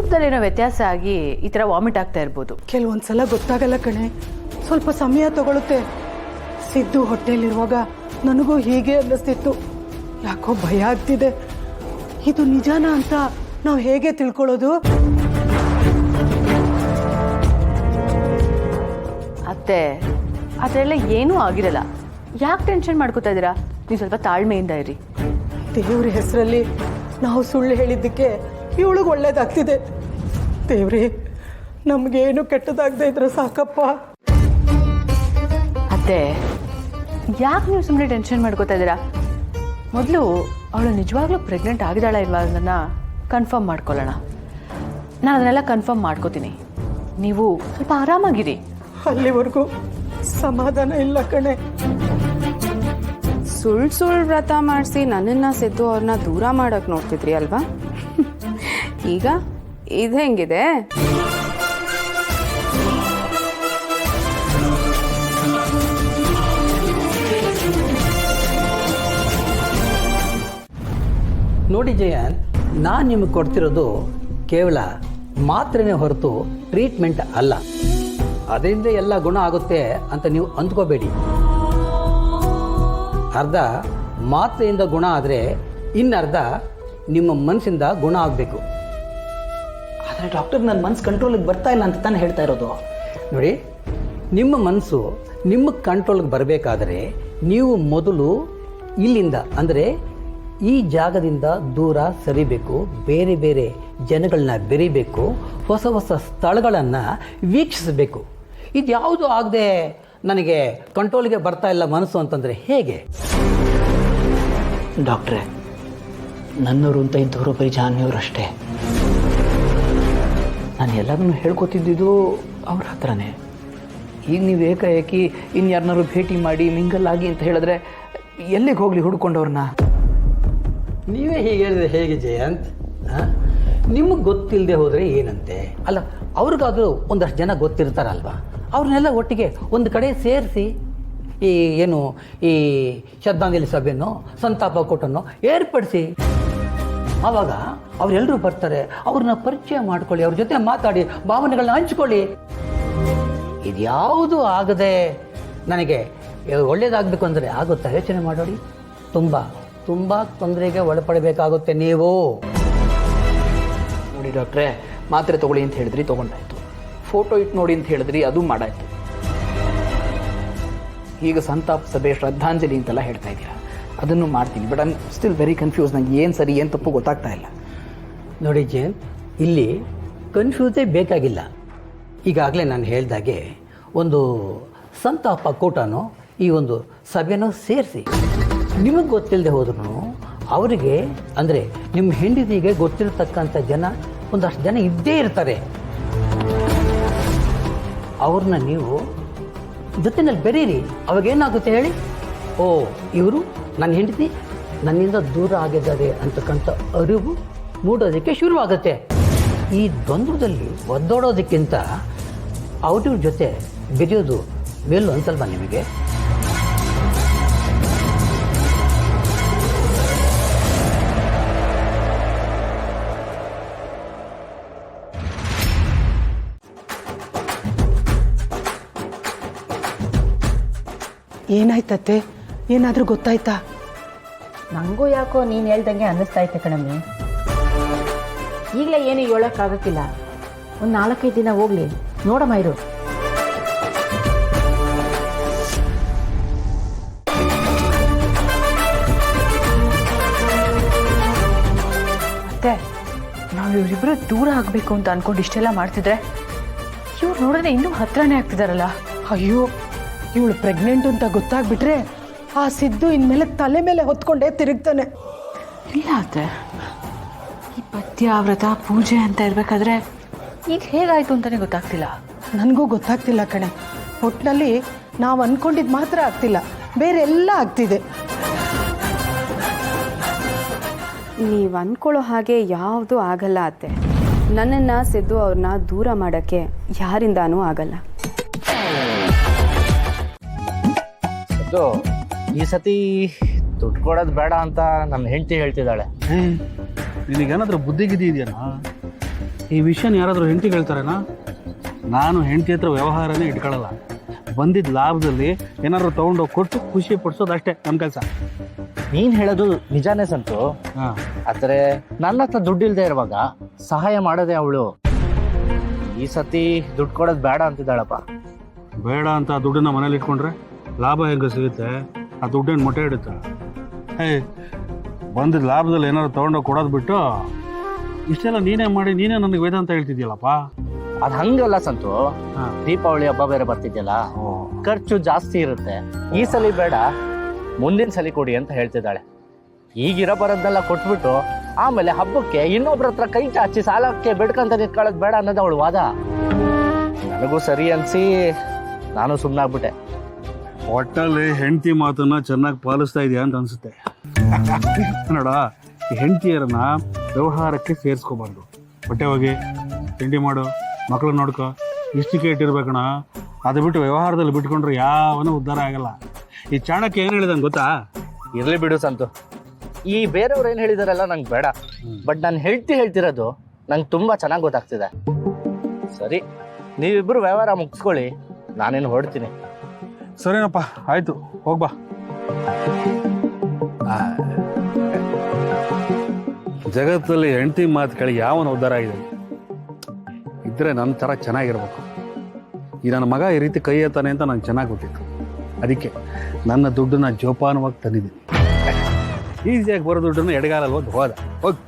ತೂಕದಲ್ಲೇನೋ ವ್ಯತ್ಯಾಸ ಆಗಿ ಈ ಥರ ವಾಮಿಟ್ ಆಗ್ತಾ ಇರ್ಬೋದು. ಕೆಲವೊಂದ್ಸಲ ಗೊತ್ತಾಗಲ್ಲ ಕಣೆ, ಸ್ವಲ್ಪ ಸಮಯ ತಗೊಳುತ್ತೆ. ಸಿದ್ದು ಹೊಟ್ಟೆಯಲ್ಲಿರುವಾಗ ನನಗೂ ಹೀಗೆ ಅನ್ನಿಸ್ತಿತ್ತು. ಯಾಕೋ ಭಯ ಆಗ್ತಿದೆ. ಇದು ನಿಜಾನ ಅಂತ ನಾವು ಹೇಗೆ ತಿಳ್ಕೊಳ್ಳೋದು? ಅತ್ತೆ, ಅದೆಲ್ಲ ಏನೂ ಆಗಿರಲ್ಲ. ಯಾಕೆ ಟೆನ್ಷನ್ ಮಾಡ್ಕೋತಾ ಇದ್ದೀರಾ? ನೀವು ಸ್ವಲ್ಪ ತಾಳ್ಮೆಯಿಂದ ಇರಿ. ದೇವ್ರ ಹೆಸರಲ್ಲಿ ನಾವು ಸುಳ್ಳು ಹೇಳಿದ್ದಕ್ಕೆ ಇವಳಿಗೆ ಒಳ್ಳೇದಾಗ್ತಿದೆ. ದೇವ್ರಿ, ನಮಗೇನು ಕೆಟ್ಟದಾಗದೆ ಇದ್ರೆ ಸಾಕಪ್ಪ. ಅತ್ತೆ, ಯಾಕೆ ನೀವು ಸುಮ್ಮನೆ ಟೆನ್ಷನ್ ಮಾಡ್ಕೋತಾ ಇದ್ದೀರಾ? ಮೊದಲು ಅವಳು ನಿಜವಾಗ್ಲೂ ಪ್ರೆಗ್ನೆಂಟ್ ಆಗಿದ್ದಾಳ ಇಲ್ವಾ ಅದನ್ನು ಕನ್ಫರ್ಮ್ ಮಾಡ್ಕೊಳ್ಳೋಣ. ನಾನು ಅದನ್ನೆಲ್ಲ ಕನ್ಫರ್ಮ್ ಮಾಡ್ಕೋತೀನಿ. ನೀವು ಸ್ವಲ್ಪ ಆರಾಮಾಗಿರಿ. ಅಲ್ಲಿವರೆಗೂ ಸಮಾಧಾನ ಇಲ್ಲ ಕಣೆ. ಸುಳ್ಳು ವ್ರತ ಮಾಡಿಸಿ ನನ್ನನ್ನು ಸಿದ್ದು ಅವ್ರನ್ನ ದೂರ ಮಾಡೋಕೆ ನೋಡ್ತಿದ್ರಿ ಅಲ್ವಾ? ಈಗ ಇದು ಹೆಂಗಿದೆ? ನೋಡಿ ಜಯಂತ್, ನಾನು ನಿಮಗೆ ಕೊಡ್ತಿರೋದು ಕೇವಲ ಮಾತ್ರೆನೇ ಹೊರತು ಟ್ರೀಟ್ಮೆಂಟ್ ಅಲ್ಲ. ಅದರಿಂದ ಎಲ್ಲ ಗುಣ ಆಗುತ್ತೆ ಅಂತ ನೀವು ಅಂದ್ಕೋಬೇಡಿ. ಅರ್ಧ ಮಾತ್ರೆಯಿಂದ ಗುಣ ಆದರೆ ಇನ್ನರ್ಧ ನಿಮ್ಮ ಮನಸ್ಸಿಂದ ಗುಣ ಆಗಬೇಕು. ಆದರೆ ಡಾಕ್ಟರ್, ನನ್ನ ಮನಸ್ಸು ಕಂಟ್ರೋಲಿಗೆ ಬರ್ತಾ ಇಲ್ಲ ಅಂತ ತಾನೇ ಹೇಳ್ತಾ ಇರೋದು. ನೋಡಿ, ನಿಮ್ಮ ಮನಸ್ಸು ನಿಮ್ಮ ಕಂಟ್ರೋಲ್ಗೆ ಬರಬೇಕಾದರೆ ನೀವು ಮೊದಲು ಇಲ್ಲಿಂದ ಅಂದರೆ ಈ ಜಾಗದಿಂದ ದೂರ ಸರಿಬೇಕು, ಬೇರೆ ಬೇರೆ ಜನಗಳನ್ನ ಬೆರಿಬೇಕು, ಹೊಸ ಹೊಸ ಸ್ಥಳಗಳನ್ನು ವೀಕ್ಷಿಸಬೇಕು. ಇದ್ಯಾವುದು ಆಗದೆ ನನಗೆ ಕಂಟ್ರೋಲ್ಗೆ ಬರ್ತಾ ಇಲ್ಲ ಮನಸ್ಸು ಅಂತಂದರೆ ಹೇಗೆ? ಡಾಕ್ಟ್ರೇ, ನನ್ನವರು ಅಂತ ಇದ್ದವರು ಬರೀ ಜಾನ್ವಿಯವರು ಅಷ್ಟೇ. ನಾನು ಎಲ್ಲದನ್ನು ಹೇಳ್ಕೊತಿದ್ದಿದ್ದು ಅವ್ರ ಹತ್ರನೇ. ಈಗ ನೀವು ಏಕಾಏಕಿ ಇನ್ಯಾರನ್ನಾರು ಭೇಟಿ ಮಾಡಿ ಮಿಂಗಲ್ ಆಗಿ ಅಂತ ಹೇಳಿದ್ರೆ ಎಲ್ಲಿಗೆ ಹೋಗಲಿ ಹುಡ್ಕೊಂಡವ್ರನ್ನ? ನೀವೇ ಹೀಗೆ ಹೇಳಿದ್ರೆ ಹೇಗೆ ಜಯಂತ್? ನಿಮಗೆ ಗೊತ್ತಿಲ್ಲದೆ ಹೋದರೆ ಏನಂತೆ? ಅಲ್ಲ, ಅವ್ರಿಗಾದರೂ ಒಂದಷ್ಟು ಜನ ಗೊತ್ತಿರ್ತಾರಲ್ವ, ಅವ್ರನ್ನೆಲ್ಲ ಒಟ್ಟಿಗೆ ಒಂದು ಕಡೆ ಸೇರಿಸಿ ಈ ಶ್ರದ್ಧಾಂಜಲಿ ಸಭೆಯನ್ನು ಸಂತಾಪ ಕೂಟನ್ನು ಏರ್ಪಡಿಸಿ. ಆವಾಗ ಅವರೆಲ್ಲರೂ ಬರ್ತಾರೆ, ಅವ್ರನ್ನ ಪರಿಚಯ ಮಾಡ್ಕೊಳ್ಳಿ, ಅವ್ರ ಜೊತೆ ಮಾತಾಡಿ ಭಾವನೆಗಳನ್ನ ಹಂಚ್ಕೊಳ್ಳಿ. ಇದ್ಯಾವುದು ಆಗದೆ ನನಗೆ ಒಳ್ಳೇದಾಗಬೇಕು ಅಂದರೆ ಆಗುತ್ತಾ? ಯೋಚನೆ ಮಾಡೋಡಿ. ತುಂಬ ತೊಂದರೆಗೆ ಒಳಪಡಬೇಕಾಗುತ್ತೆ ನೀವು. ನೋಡಿ ಡಾಕ್ಟ್ರೇ, ಮಾತ್ರೆ ತೊಗೊಳ್ಳಿ ಅಂತ ಹೇಳಿದ್ರಿ, ತೊಗೊಂಡಾಯ್ತು. ಫೋಟೋ ಇಟ್ಟು ನೋಡಿ ಅಂತ ಹೇಳಿದ್ರಿ, ಅದು ಮಾಡಾಯ್ತು. ಈಗ ಸಂತಾಪ ಸಭೆ ಶ್ರದ್ಧಾಂಜಲಿ ಅಂತೆಲ್ಲ ಹೇಳ್ತಾ ಇದ್ದೀರಾ, ಅದನ್ನು ಮಾಡ್ತೀನಿ. But I am still very confuse. ನಂಗೆ ಏನು ಸರಿ ಏನು ತಪ್ಪು ಗೊತ್ತಾಗ್ತಾ ಇಲ್ಲ. ನೋಡಿ ಜಯಂತ್, ಇಲ್ಲಿ ಕನ್ಫ್ಯೂಸೇ ಬೇಕಾಗಿಲ್ಲ. ಈಗಾಗಲೇ ನಾನು ಹೇಳ್ದಾಗೆ ಒಂದು ಸಂತಾಪ ಕೂಟನೋ ಈ ಒಂದು ಸಭೆನೋ ಸೇರಿಸಿ. ನಿಮಗೆ ಗೊತ್ತಿಲ್ಲದೆ ಹೋದ್ರೂ ಅವರಿಗೆ ಅಂದರೆ ನಿಮ್ಮ ಹೆಂಡತಿಗೆ ಗೊತ್ತಿರತಕ್ಕಂಥ ಜನ ಒಂದಷ್ಟು ಜನ ಇದ್ದೇ ಇರ್ತಾರೆ. ಅವ್ರನ್ನ ನೀವು ಜೊತೆಯಲ್ಲಿ ಬೆರೀರಿ. ಅವಾಗೇನಾಗುತ್ತೆ ಹೇಳಿ? ಓ, ಇವರು ನನ್ನ ಹೆಂಡತಿ ನನ್ನಿಂದ ದೂರ ಆಗಿದ್ದಾರೆ ಅಂತಕ್ಕಂಥ ಅರಿವು ಮೂಡೋದಕ್ಕೆ ಶುರುವಾಗುತ್ತೆ. ಈ ದ್ವಂದ್ವದಲ್ಲಿ ಒದ್ದೋಡೋದಕ್ಕಿಂತ ಅವ್ರ ಜೊತೆ ಬೆರೆಯೋದು ಮೇಲೂ ಅನ್ಸಲ್ವಾ ನಿಮಗೆ? ಏನಾಯ್ತತ್ತೆ? ಏನಾದರೂ ಗೊತ್ತಾಯ್ತಾ? ನನಗೂ ಯಾಕೋ ನೀನು ಹೇಳ್ದಂಗೆ ಅನ್ನಿಸ್ತಾ ಐತೆ ಕಣಮ್ಮಿ. ಈಗಲೇ ಏನು ಹೇಳೋಕ್ಕಾಗಕ್ಕಿಲ್ಲ. ಒಂದು 4-5 ದಿನ ಹೋಗ್ಲಿ, ನೋಡಮ್ಮ ಇರು. ಅತ್ತೆ, ನಾವು ಇವರಿಬ್ಬರು ದೂರ ಆಗಬೇಕು ಅಂತ ಅಂದ್ಕೊಂಡು ಇಷ್ಟೆಲ್ಲ ಮಾಡ್ತಿದ್ರೆ ಇವ್ರು ನೋಡಿದ್ರೆ ಇನ್ನೂ ಹತ್ರನೇ ಆಗ್ತಿದಾರಲ್ಲ. ಅಯ್ಯೋ, ಇವಳು ಪ್ರೆಗ್ನೆಂಟ್ ಅಂತ ಗೊತ್ತಾಗ್ಬಿಟ್ರೆ ಆ ಸಿದ್ದು ಇನ್ಮೇಲೆ ತಲೆ ಮೇಲೆ ಹೊತ್ಕೊಂಡೇ ತಿರುಗ್ತಾನೆ. ಇಲ್ಲ ಅತ್ತೆ, ಈ ಪಥ್ಯ ವ್ರತ ಪೂಜೆ ಅಂತ ಇರಬೇಕಾದ್ರೆ ಈಗ ಹೇಗಾಯಿತು ಅಂತಲೇ ಗೊತ್ತಾಗ್ತಿಲ್ಲ. ನನಗೂ ಗೊತ್ತಾಗ್ತಿಲ್ಲ ಕಣೆ. ಒಟ್ಟಿನಲ್ಲಿ ನಾವು ಅಂದ್ಕೊಂಡಿದ್ದು ಮಾತ್ರ ಆಗ್ತಿಲ್ಲ, ಬೇರೆ ಎಲ್ಲ ಆಗ್ತಿದೆ. ನೀವು ಅಂದ್ಕೊಳ್ಳೋ ಹಾಗೆ ಯಾವುದೂ ಆಗಲ್ಲ ಅತ್ತೆ. ನನ್ನನ್ನು ಸಿದ್ದು ಅವ್ರನ್ನ ದೂರ ಮಾಡೋಕ್ಕೆ ಯಾರಿಂದಾನೂ ಆಗಲ್ಲ. ಸಿದ್ದು, ಈ ಸತಿ ದುಡ್ಡು ಕೊಡೋದು ಬೇಡ ಅಂತ ನನ್ನ ಹೆಂಡತಿ ಹೇಳ್ತಿದ್ದಾಳೆ. ನಿನಗೇನಾದ್ರೂ ಬುದ್ಧಿಗಿದ್ದಿ ಇದೆಯಾ? ಈ ವಿಷಯನ ಯಾರಾದರೂ ಹೆಂಡತಿಗೆ ಹೇಳ್ತಾರೇನಾ? ನಾನು ಹೆಂಡತಿ ಹತ್ರ ವ್ಯವಹಾರನೇ ಇಟ್ಕೊಳ್ಳಲ್ಲ. ಬಂದಿದ್ದ ಲಾಭದಲ್ಲಿ ಏನಾದ್ರು ತೊಗೊಂಡೋಗಿ ಕೊಟ್ಟು ಖುಷಿ ಪಡಿಸೋದು ಅಷ್ಟೇ ನಮ್ಮ ಕೆಲಸ. ನೀನ್ ಹೇಳೋದು ನಿಜಾನೇ ಸಂತು. ಹಾಂ, ಆದ್ರೆ ನನ್ನ ಹತ್ರ ದುಡ್ಡಿಲ್ದೇ ಇರುವಾಗ ಸಹಾಯ ಮಾಡೋದೇ ಅವಳು. ಈ ಸತಿ ದುಡ್ಡು ಕೊಡೋದು ಬೇಡ ಅಂತಿದ್ದಾಳಪ್ಪ. ಬೇಡ ಅಂತ ಆ ದುಡ್ಡನ್ನ ಮನೇಲಿ ಇಟ್ಕೊಂಡ್ರೆ ಲಾಭ ಹೆಂಗೆ ಸಿಗುತ್ತೆ? ಆ ದುಡ್ಡೇನು ಮೊಟ್ಟೆ ಇಡುತ್ತೆ? ಬಂದಿದ್ದ ಲಾಭದಲ್ಲಿ ಏನಾದ್ರು ತೊಗೊಂಡೋಗಿ ಕೊಡೋದು ಬಿಟ್ಟು ಇಷ್ಟೆಲ್ಲ ನೀನೇ ಮಾಡಿ ನೀನೇ ನನಗೆ ವೇದಾಂತ ಹೇಳ್ತಿದ್ಯಲ್ಲಪ್ಪ. ಅದ್ ಹಂಗಲ್ಲ ಸಂತು. ಹಾ. ದೀಪಾವಳಿ ಹಬ್ಬ ಬೇರೆ ಬರ್ತಿದ್ಯಲ್ಲ, ಖರ್ಚು ಜಾಸ್ತಿ ಇರುತ್ತೆ. ಈ ಸಲ ಬೇಡ, ಮುಂದಿನ ಸಲ ಕೊಡಿ ಅಂತ ಹೇಳ್ತಿದ್ದಾಳೆ. ಈಗಿರೋ ಬರೋದನ್ನೆಲ್ಲ ಕೊಟ್ಬಿಟ್ಟು ಆಮೇಲೆ ಹಬ್ಬಕ್ಕೆ ಇನ್ನೊಬ್ರ ಹತ್ರ ಕೈ ಚಾಚಿ ಸಾಲಕ್ಕೆ ಬೇಡ್ಕಂತ ನಿಂತ್ಕೊಳ್ಳೋದು ಬೇಡ ಅನ್ನೋದು ಅವಳು ವಾದ. ನನಗೂ ಸರಿ ಅನ್ಸಿ ನಾನು ಸುಮ್ಮನಾಗ್ಬಿಟ್ಟೆ. ಒಟ್ಟಲ್ಲಿ ಹೆಂಡತಿ ಮಾತನ್ನ ಚೆನ್ನಾಗಿ ಪಾಲಿಸ್ತಾ ಇದೆಯಾ ಅಂತ ಅನ್ಸುತ್ತೆ. ನೋಡ, ಈ ಹೆಂಡತಿಯರನ್ನ ವ್ಯವಹಾರಕ್ಕೆ ಸೇರಿಸ್ಕೋಬಾರ್ದು. ಹೊಟ್ಟೆ ಹೋಗಿ ತಿಂಡಿ ಮಾಡು, ಮಕ್ಕಳು ನೋಡ್ಕೊ, ಇಷ್ಟಕ್ಕೆ ಇಟ್ಟಿರ್ಬೇಕಣ. ಅದು ಬಿಟ್ಟು ವ್ಯವಹಾರದಲ್ಲಿ ಬಿಟ್ಕೊಂಡ್ರೆ ಯಾವನೂ ಉದ್ಧಾರ ಆಗಲ್ಲ. ಈ ಚಾಣಕ್ಯ ಏನು ಹೇಳಿದಂಗೆ ಗೊತ್ತಾ? ಇರ್ಲಿ ಬಿಡು ಸಂತು, ಈ ಬೇರೆಯವ್ರು ಏನು ಹೇಳಿದಾರಲ್ಲ ನಂಗೆ ಬೇಡ. ಬಟ್ ನಾನು ಹೇಳ್ತಿರೋದು ನಂಗೆ ತುಂಬ ಚೆನ್ನಾಗಿ ಗೊತ್ತಾಗ್ತಿದೆ. ಸರಿ, ನೀವಿಬ್ಬರು ವ್ಯವಹಾರ ಮುಗಿಸ್ಕೊಳ್ಳಿ, ನಾನೇನು ಹೊರಡ್ತೀನಿ. ಸರಿನಪ್ಪ, ಆಯ್ತು, ಹೋಗ್ಬಾ. ಜಗತ್ತಲ್ಲಿ ಹೆಂಡತಿ ಮಾತು ಕೇಳಿ ಯಾವನ ಉದ್ಧಾರ ಆಗಿದೆ ಇದ್ರೆ ನನ್ನ ಥರ ಚೆನ್ನಾಗಿರ್ಬೇಕು. ಈ ನನ್ನ ಮಗ ಈ ರೀತಿ ಕೈ ಎತ್ತಾನೆ ಅಂತ ನಂಗೆ ಚೆನ್ನಾಗಿ ಗೊತ್ತಿತ್ತು. ಅದಕ್ಕೆ ನನ್ನ ದುಡ್ಡನ್ನ ಜೋಪಾನವಾಗಿ ತಂದಿದ್ದೀನಿ. ಈಸಿಯಾಗಿ ಬರೋ ದುಡ್ಡನ್ನು ಎಡಗಾಲಲ್ಲಿ ಹೋದ ಹೋಗಿ